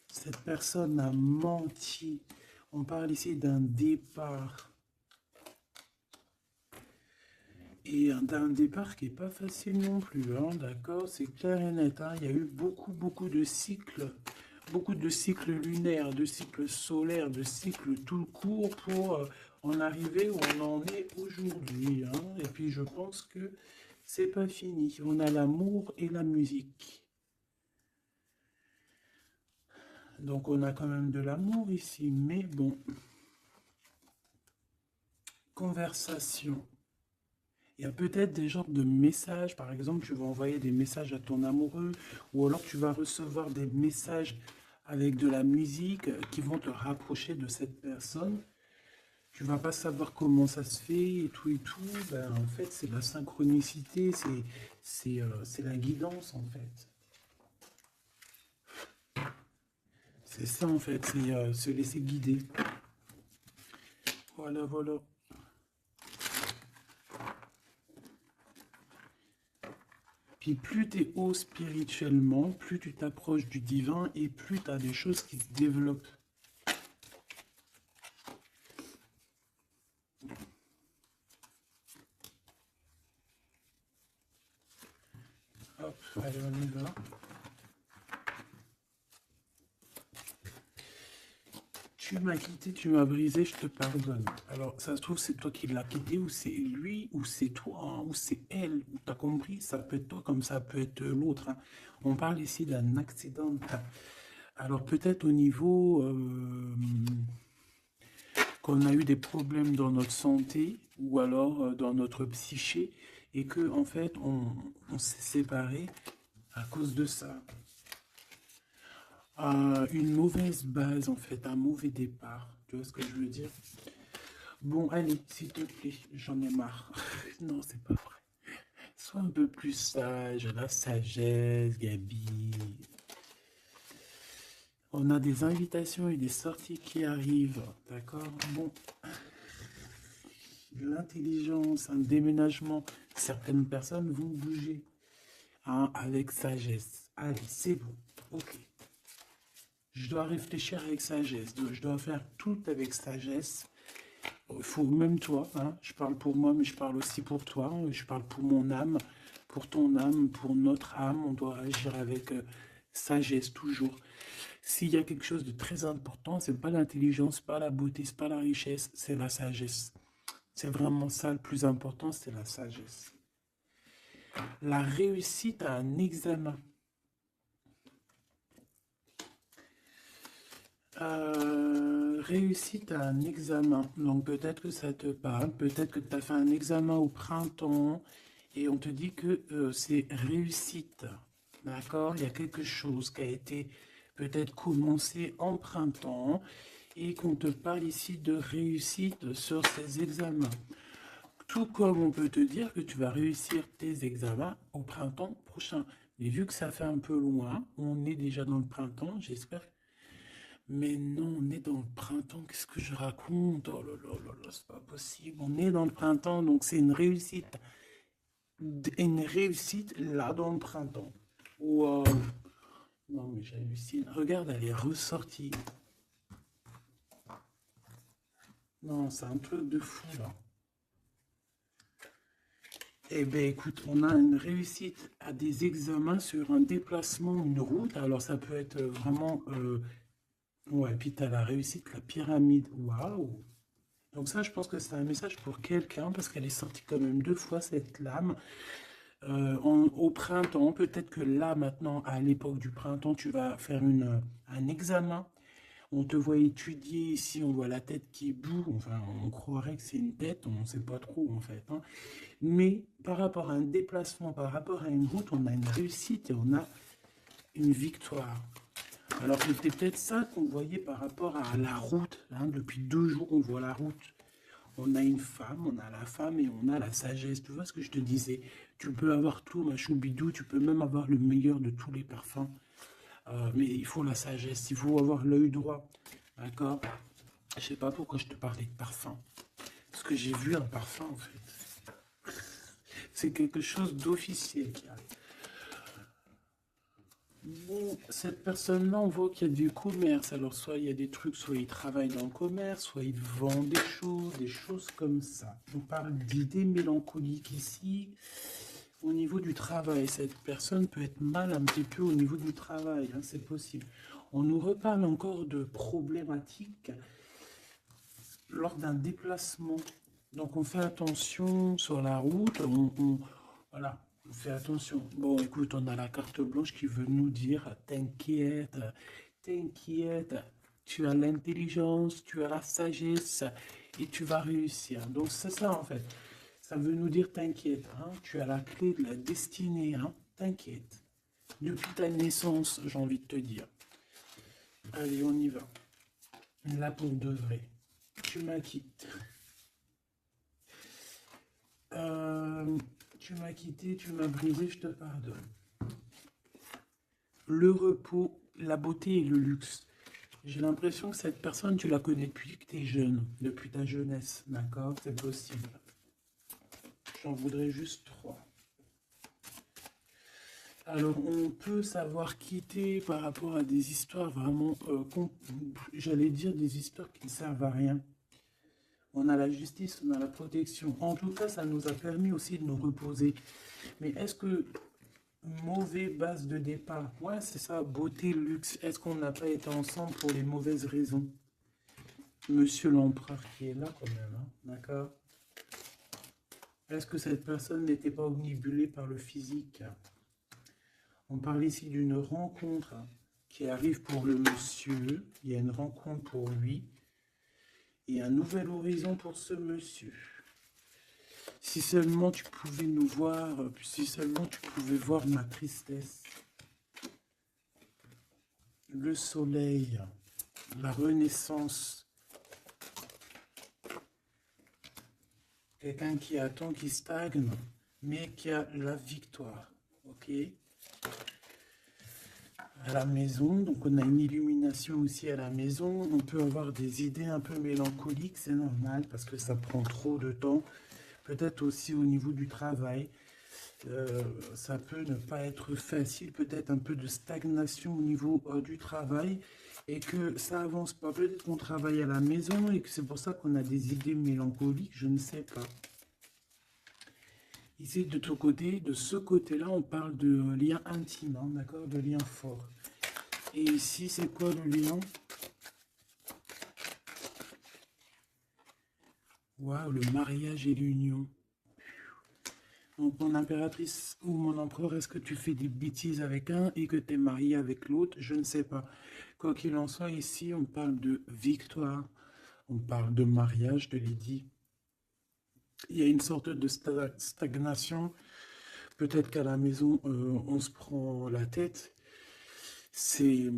Cette personne a menti. On parle ici d'un départ. Et d'un départ qui n'est pas facile non plus, hein, d'accord? C'est clair et net, hein. Il y a eu beaucoup de cycles, beaucoup de cycles lunaires, de cycles solaires, de cycles tout court pour en arriver où on en est aujourd'hui, hein. Et puis je pense que c'est pas fini. On a l'amour et la musique. Donc on a quand même de l'amour ici, mais bon. Conversation. Il y a peut-être des genres de messages, par exemple, tu vas envoyer des messages à ton amoureux, ou alors tu vas recevoir des messages avec de la musique qui vont te rapprocher de cette personne. Tu vas pas savoir comment ça se fait et tout et tout. Ben, en fait, c'est la synchronicité, c'est la guidance en fait. C'est ça en fait, c'est se laisser guider. Voilà, voilà. Puis plus tu es haut spirituellement, plus tu t'approches du divin et plus tu as des choses qui se développent. Hop, allez, on y va. Tu m'as quitté, tu m'as brisé, je te pardonne. Alors, ça se trouve, c'est toi qui l'as quitté, ou c'est lui, ou c'est toi, hein, ou c'est elle. T'as compris? Ça peut être toi comme ça peut être l'autre, hein. On parle ici d'un accident. Alors, peut-être au niveau qu'on a eu des problèmes dans notre santé, ou alors dans notre psyché, et que, en fait, on s'est séparés à cause de ça. Une mauvaise base, en fait, un mauvais départ. Tu vois ce que je veux dire? Bon, allez, s'il te plaît, j'en ai marre. Non, c'est pas vrai. Sois un peu plus sage, la sagesse, Gabi. On a des invitations et des sorties qui arrivent, d'accord? Bon, l'intelligence, un déménagement, certaines personnes vont bouger, hein, avec sagesse. Allez, c'est bon, ok. Je dois réfléchir avec sagesse, je dois faire tout avec sagesse. Il faut, même toi, hein, je parle pour moi, mais je parle aussi pour toi, je parle pour mon âme, pour ton âme, pour notre âme, on doit agir avec sagesse toujours. S'il y a quelque chose de très important, c'est pas l'intelligence, pas la beauté, c'est pas la richesse, c'est la sagesse. C'est vraiment ça le plus important, c'est la sagesse. La réussite à un examen. Réussite à un examen. Donc peut-être que ça te parle, peut-être que tu as fait un examen au printemps et on te dit que c'est réussite. D'accord? Il y a quelque chose qui a été peut-être commencé en printemps et qu'on te parle ici de réussite sur ces examens. Tout comme on peut te dire que tu vas réussir tes examens au printemps prochain. Mais vu que ça fait un peu loin, on est déjà dans le printemps, j'espère. Mais non, on est dans le printemps, qu'est-ce que je raconte? Oh là là là là, c'est pas possible. On est dans le printemps, donc c'est une réussite. Une réussite là dans le printemps. Wow. Non, mais j'hallucine. Regarde, elle est ressortie. Non, c'est un truc de fou là. Eh bien, écoute, on a une réussite à des examens sur un déplacement, une route. Alors, ça peut être vraiment... ouais, puis tu as la réussite, la pyramide. Waouh! Donc ça, je pense que c'est un message pour quelqu'un, parce qu'elle est sortie quand même 2 fois, cette lame. Au printemps, peut-être que là, maintenant, à l'époque du printemps, tu vas faire un examen. On te voit étudier ici, on voit la tête qui boue. Enfin, on croirait que c'est une tête, on ne sait pas trop en fait, hein. Mais par rapport à un déplacement, par rapport à une route, on a une réussite et on a une victoire. Alors c'était peut-être ça qu'on voyait par rapport à la route, hein. Depuis 2 jours, on voit la route. On a une femme, on a la femme et on a la sagesse. Tu vois ce que je te disais? Tu peux avoir tout, ma choubidou, tu peux même avoir le meilleur de tous les parfums. Mais il faut la sagesse, il faut avoir l'œil droit. D'accord? Je sais pas pourquoi je te parlais de parfum. Parce que j'ai vu un parfum en fait. C'est quelque chose d'officiel qui arrive. Bon, cette personne-là, on voit qu'il y a du commerce. Alors, soit il y a des trucs, soit il travaille dans le commerce, soit il vend des choses comme ça. On parle d'idées mélancoliques ici. Au niveau du travail, cette personne peut être mal un petit peu au niveau du travail, hein, c'est possible. On nous reparle encore de problématiques lors d'un déplacement. Donc on fait attention sur la route, voilà, on fait attention. Bon, écoute, on a la carte blanche qui veut nous dire, t'inquiète, t'inquiète, tu as l'intelligence, tu as la sagesse et tu vas réussir. Donc c'est ça en fait. Ça veut nous dire t'inquiète, hein, tu as la clé de la destinée, hein, t'inquiète. Depuis ta naissance, j'ai envie de te dire. Allez, on y va. Là pour de vrai. Tu m'as quitté. Tu m'as quitté, tu m'as brisé, je te pardonne. Le repos, la beauté et le luxe. J'ai l'impression que cette personne, tu la connais depuis que tu es jeune, depuis ta jeunesse, d'accord? C'est possible. J'en voudrais juste 3. Alors, on peut savoir quitter par rapport à des histoires vraiment, j'allais dire des histoires qui ne servent à rien. On a la justice, on a la protection. En tout cas, ça nous a permis aussi de nous reposer. Mais est-ce que mauvais base de départ, ouais, c'est ça, beauté, luxe, est-ce qu'on n'a pas été ensemble pour les mauvaises raisons? Monsieur l'empereur qui est là quand même, hein, d'accord? Est-ce que cette personne n'était pas omnibulée par le physique? On parle ici d'une rencontre qui arrive pour le monsieur. Il y a une rencontre pour lui et un nouvel horizon pour ce monsieur. Si seulement tu pouvais nous voir, si seulement tu pouvais voir ma tristesse. Le soleil, la renaissance. Quelqu'un qui attend, qui stagne, mais qui a la victoire. Ok? À la maison, donc on a une illumination aussi à la maison. On peut avoir des idées un peu mélancoliques, c'est normal parce que ça prend trop de temps. Peut-être aussi au niveau du travail, ça peut ne pas être facile, peut-être un peu de stagnation au niveau du travail et que ça avance pas. Peut-être qu'on travaille à la maison et que c'est pour ça qu'on a des idées mélancoliques, je ne sais pas. Ici, de ton côté, de ce côté-là, on parle de lien intime, hein, d'accord, de lien fort. Et ici, c'est quoi le lien? Waouh, le mariage et l'union. Donc, mon impératrice ou mon empereur, est-ce que tu fais des bêtises avec un et que tu es marié avec l'autre? Je ne sais pas. Quoi qu'il en soit, ici, on parle de victoire. On parle de mariage, je te l'ai dit. Il y a une sorte de stagnation. Peut-être qu'à la maison, on se prend la tête. C'est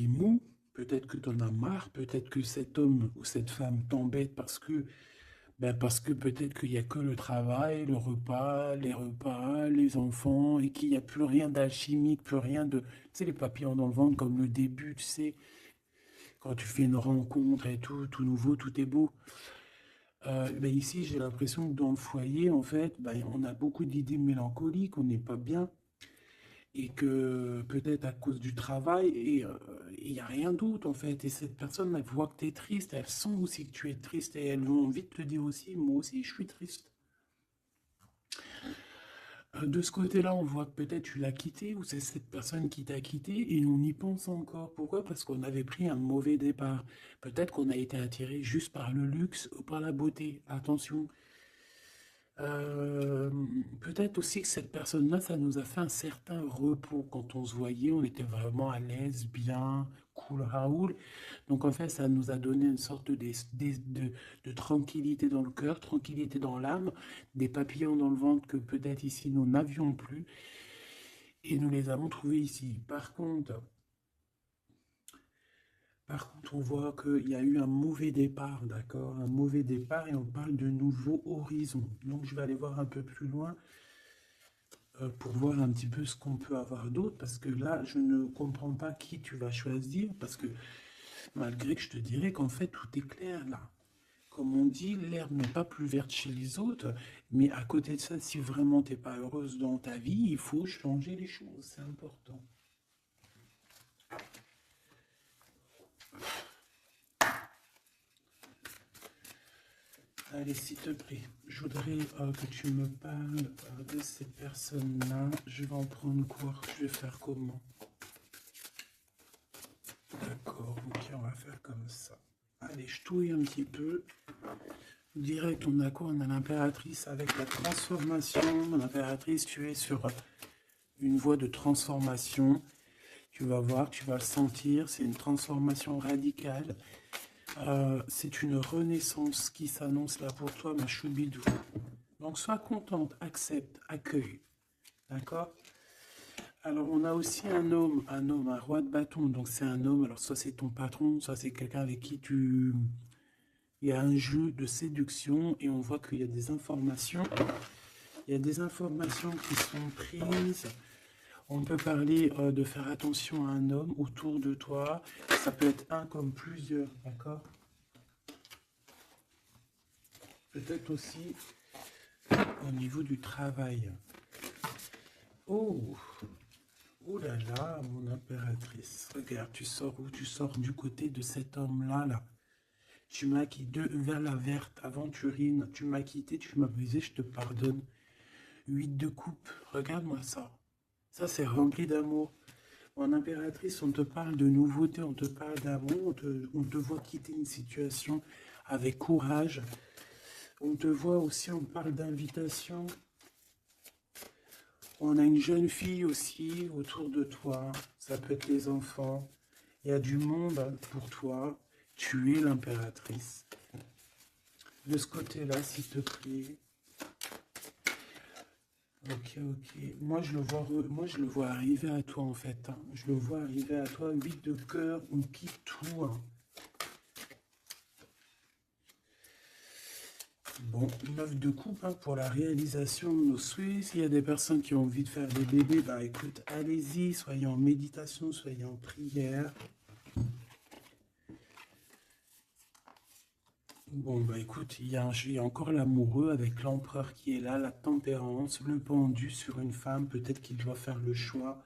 mou. Peut-être que tu en as marre, peut-être que cet homme ou cette femme t'embête parce que peut-être qu'il n'y a que le travail, le repas, les enfants, et qu'il n'y a plus rien d'alchimique, plus rien de... Tu sais, les papillons dans le ventre, comme le début, tu sais, quand tu fais une rencontre et tout nouveau, tout est beau. Ben ici, j'ai l'impression que dans le foyer, en fait, ben, on a beaucoup d'idées mélancoliques, on n'est pas bien, et que peut-être à cause du travail, et il n'y a rien d'autre, en fait. Et cette personne, elle voit que tu es triste, elle sent aussi que tu es triste, et elles ont envie de te dire aussi, moi aussi, je suis triste. De ce côté-là, on voit que peut-être tu l'as quitté ou c'est cette personne qui t'a quitté et on y pense encore. Pourquoi? Parce qu'on avait pris un mauvais départ. Peut-être qu'on a été attiré juste par le luxe ou par la beauté. Attention. Euh, Peut-être aussi que cette personne-là, ça nous a fait un certain repos. Quand on se voyait, on était vraiment à l'aise, bien, cool, Raoul. Donc en fait, ça nous a donné une sorte de tranquillité dans le cœur, tranquillité dans l'âme, des papillons dans le ventre que peut-être ici nous n'avions plus. Et nous les avons trouvés ici. Par contre, on voit qu'il y a eu un mauvais départ, d'accord? Un mauvais départ et on parle de nouveaux horizons. Donc je vais aller voir un peu plus loin pour voir un petit peu ce qu'on peut avoir d'autre, parce que là, je ne comprends pas qui tu vas choisir, parce que malgré que je te dirais qu'en fait, tout est clair là. Comme on dit, l'herbe n'est pas plus verte chez les autres, mais à côté de ça, si vraiment t'es pas heureuse dans ta vie, il faut changer les choses, c'est important. Allez, s'il te plaît, je voudrais que tu me parles de ces personnes-là. Je vais en prendre quoi? Je vais faire comment? D'accord, ok, on va faire comme ça. Allez, je touille un petit peu. Direct, on a quoi? On a l'impératrice avec la transformation. L'impératrice, tu es sur une voie de transformation. Tu vas voir, tu vas le sentir. C'est une transformation radicale. C'est une renaissance qui s'annonce là pour toi, ma choubidou. Donc sois contente, accepte, accueille. D'accord? Alors on a aussi un roi de bâton. Donc c'est un homme, alors soit c'est ton patron, soit c'est quelqu'un avec qui tu... Il y a un jeu de séduction et on voit qu'il y a des informations. Il y a des informations qui sont prises. On peut parler de faire attention à un homme autour de toi. Ça peut être un comme plusieurs, d'accord? Peut-être aussi au niveau du travail. Oh, oh là là, mon impératrice. Regarde, tu sors où? Tu sors du côté de cet homme-là, là. Tu m'as quitté vers la verte, aventurine. Tu m'as quitté, tu m'as brisé, je te pardonne. 8 de coupe, regarde-moi ça. Ça, c'est rempli d'amour. En impératrice, on te parle de nouveauté, on te parle d'amour, on te voit quitter une situation avec courage. On te voit aussi, on parle d'invitation. On a une jeune fille aussi autour de toi. Ça peut être les enfants. Il y a du monde pour toi. Tu es l'impératrice. De ce côté-là, s'il te plaît. Ok, ok. Moi, je le vois arriver à toi, en fait, hein. Je le vois arriver à toi. 8 de cœur, on quitte tout, hein. Bon, 9 de coupe hein, pour la réalisation de nos souhaits. S'il y a des personnes qui ont envie de faire des bébés, bah écoute, allez-y, soyez en méditation, soyez en prière. Bon, bah écoute, il y a encore l'amoureux avec l'empereur qui est là, la tempérance, le pendu sur une femme, peut-être qu'il doit faire le choix.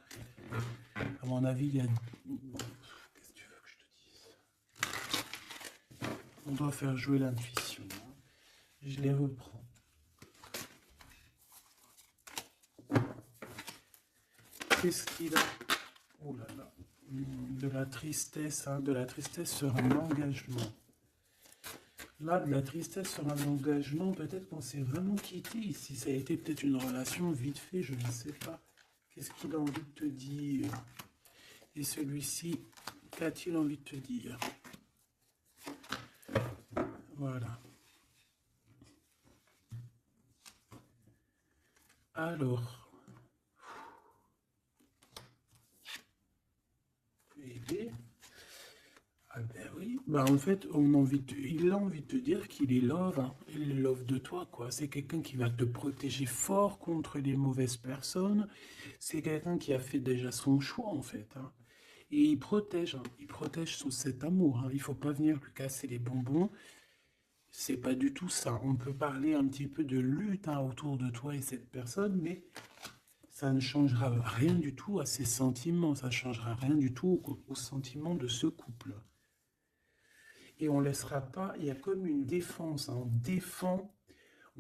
À mon avis, il y a... Bon, qu'est-ce que tu veux que je te dise? On doit faire jouer l'intuition, hein. Je les reprends. Qu'est-ce qu'il a? Oh là là. De la tristesse, hein, de la tristesse sur un engagement. Là, de la tristesse sur un engagement, peut-être qu'on s'est vraiment quitté ici. Ça a été peut-être une relation vite fait, je ne sais pas. Qu'est-ce qu'il a envie de te dire? Et celui-ci, qu'a-t-il envie de te dire? Voilà. Alors, bébé, Bah, en fait, il a envie de te dire qu'il est love, hein. Il est love de toi, quoi. C'est quelqu'un qui va te protéger fort contre les mauvaises personnes. C'est quelqu'un qui a fait déjà son choix, en fait, hein. Et il protège, hein. Il protège sous cet amour, hein. Il faut pas venir lui casser les bonbons. C'est pas du tout ça. On peut parler un petit peu de lutte, hein, autour de toi et cette personne, mais ça ne changera rien du tout à ses sentiments. Ça ne changera rien du tout aux sentiments de ce couple. Et on laissera pas, il y a comme une défense, hein. On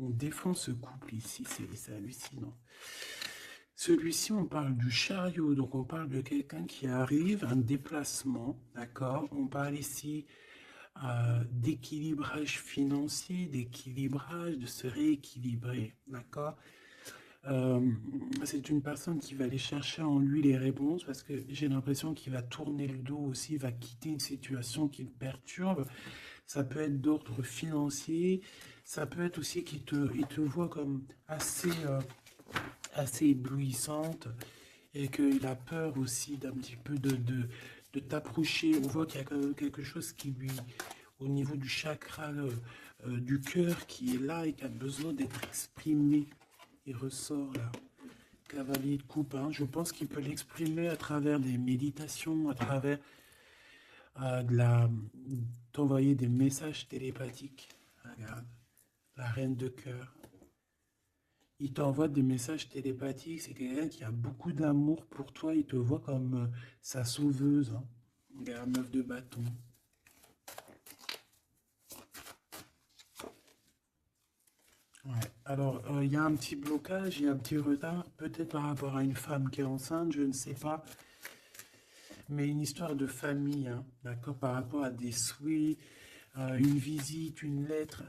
défend ce couple ici, c'est hallucinant. Celui-ci, on parle du chariot, donc on parle de quelqu'un qui arrive, un déplacement, d'accord? On parle ici d'équilibrage financier, d'équilibrage, de se rééquilibrer, d'accord? Euh, c'est une personne qui va aller chercher en lui les réponses parce que j'ai l'impression qu'il va tourner le dos aussi, va quitter une situation qui le perturbe. Ça peut être d'ordre financier, ça peut être aussi il te voit comme assez éblouissante et qu'il a peur aussi d'un petit peu de t'approcher. On voit qu'il y a quand même quelque chose qui lui, au niveau du chakra du cœur, qui est là et qui a besoin d'être exprimé. Il ressort là. Cavalier de coupe, hein. Je pense qu'il peut l'exprimer à travers des méditations, à travers de la t'envoyer des messages télépathiques. Regarde, la reine de cœur. Il t'envoie des messages télépathiques. C'est quelqu'un qui a beaucoup d'amour pour toi. Il te voit comme sa sauveuse, hein. Regarde, meuf de bâton. Ouais. Alors, il y a un petit blocage, il y a un petit retard, peut-être par rapport à une femme qui est enceinte, je ne sais pas. Mais une histoire de famille, hein, d'accord, par rapport à des souhaits, une visite, une lettre,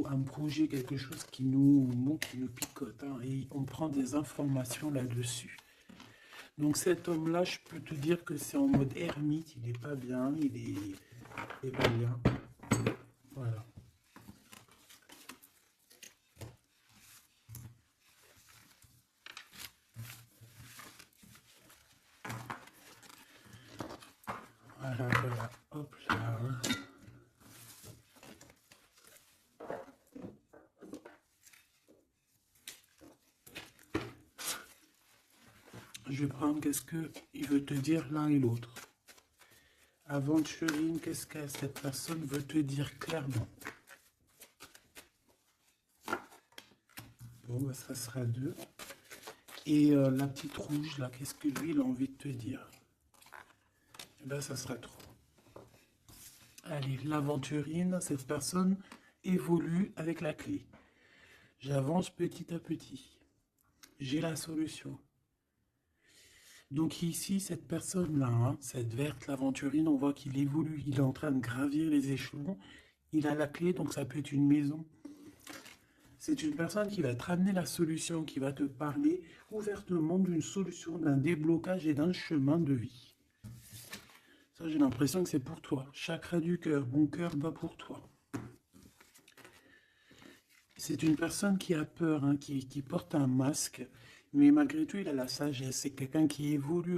un projet, quelque chose qui nous picote, hein, et on prend des informations là-dessus. Donc cet homme-là, je peux te dire que c'est en mode ermite, il n'est pas bien, il est pas bien. Voilà. Voilà, voilà. Hop là. Je vais prendre qu'est-ce qu'il veut te dire l'un et l'autre. Aventurine, qu'est-ce que cette personne veut te dire clairement? Bon, bah, ça sera deux. Et la petite rouge, là, qu'est-ce que lui, il a envie de te dire? Eh ben, ça sera trop. Allez, l'aventurine, cette personne évolue avec la clé. J'avance petit à petit. J'ai la solution. Donc ici, cette personne-là, hein, cette verte, l'aventurine, on voit qu'il évolue. Il est en train de gravir les échelons. Il a la clé, donc ça peut être une maison. C'est une personne qui va te ramener la solution, qui va te parler ouvertement d'une solution, d'un déblocage et d'un chemin de vie. Ça, j'ai l'impression que c'est pour toi. Chakra du cœur, mon cœur bat pour toi. C'est une personne qui a peur, hein, qui porte un masque, mais malgré tout, il a la sagesse. C'est quelqu'un qui évolue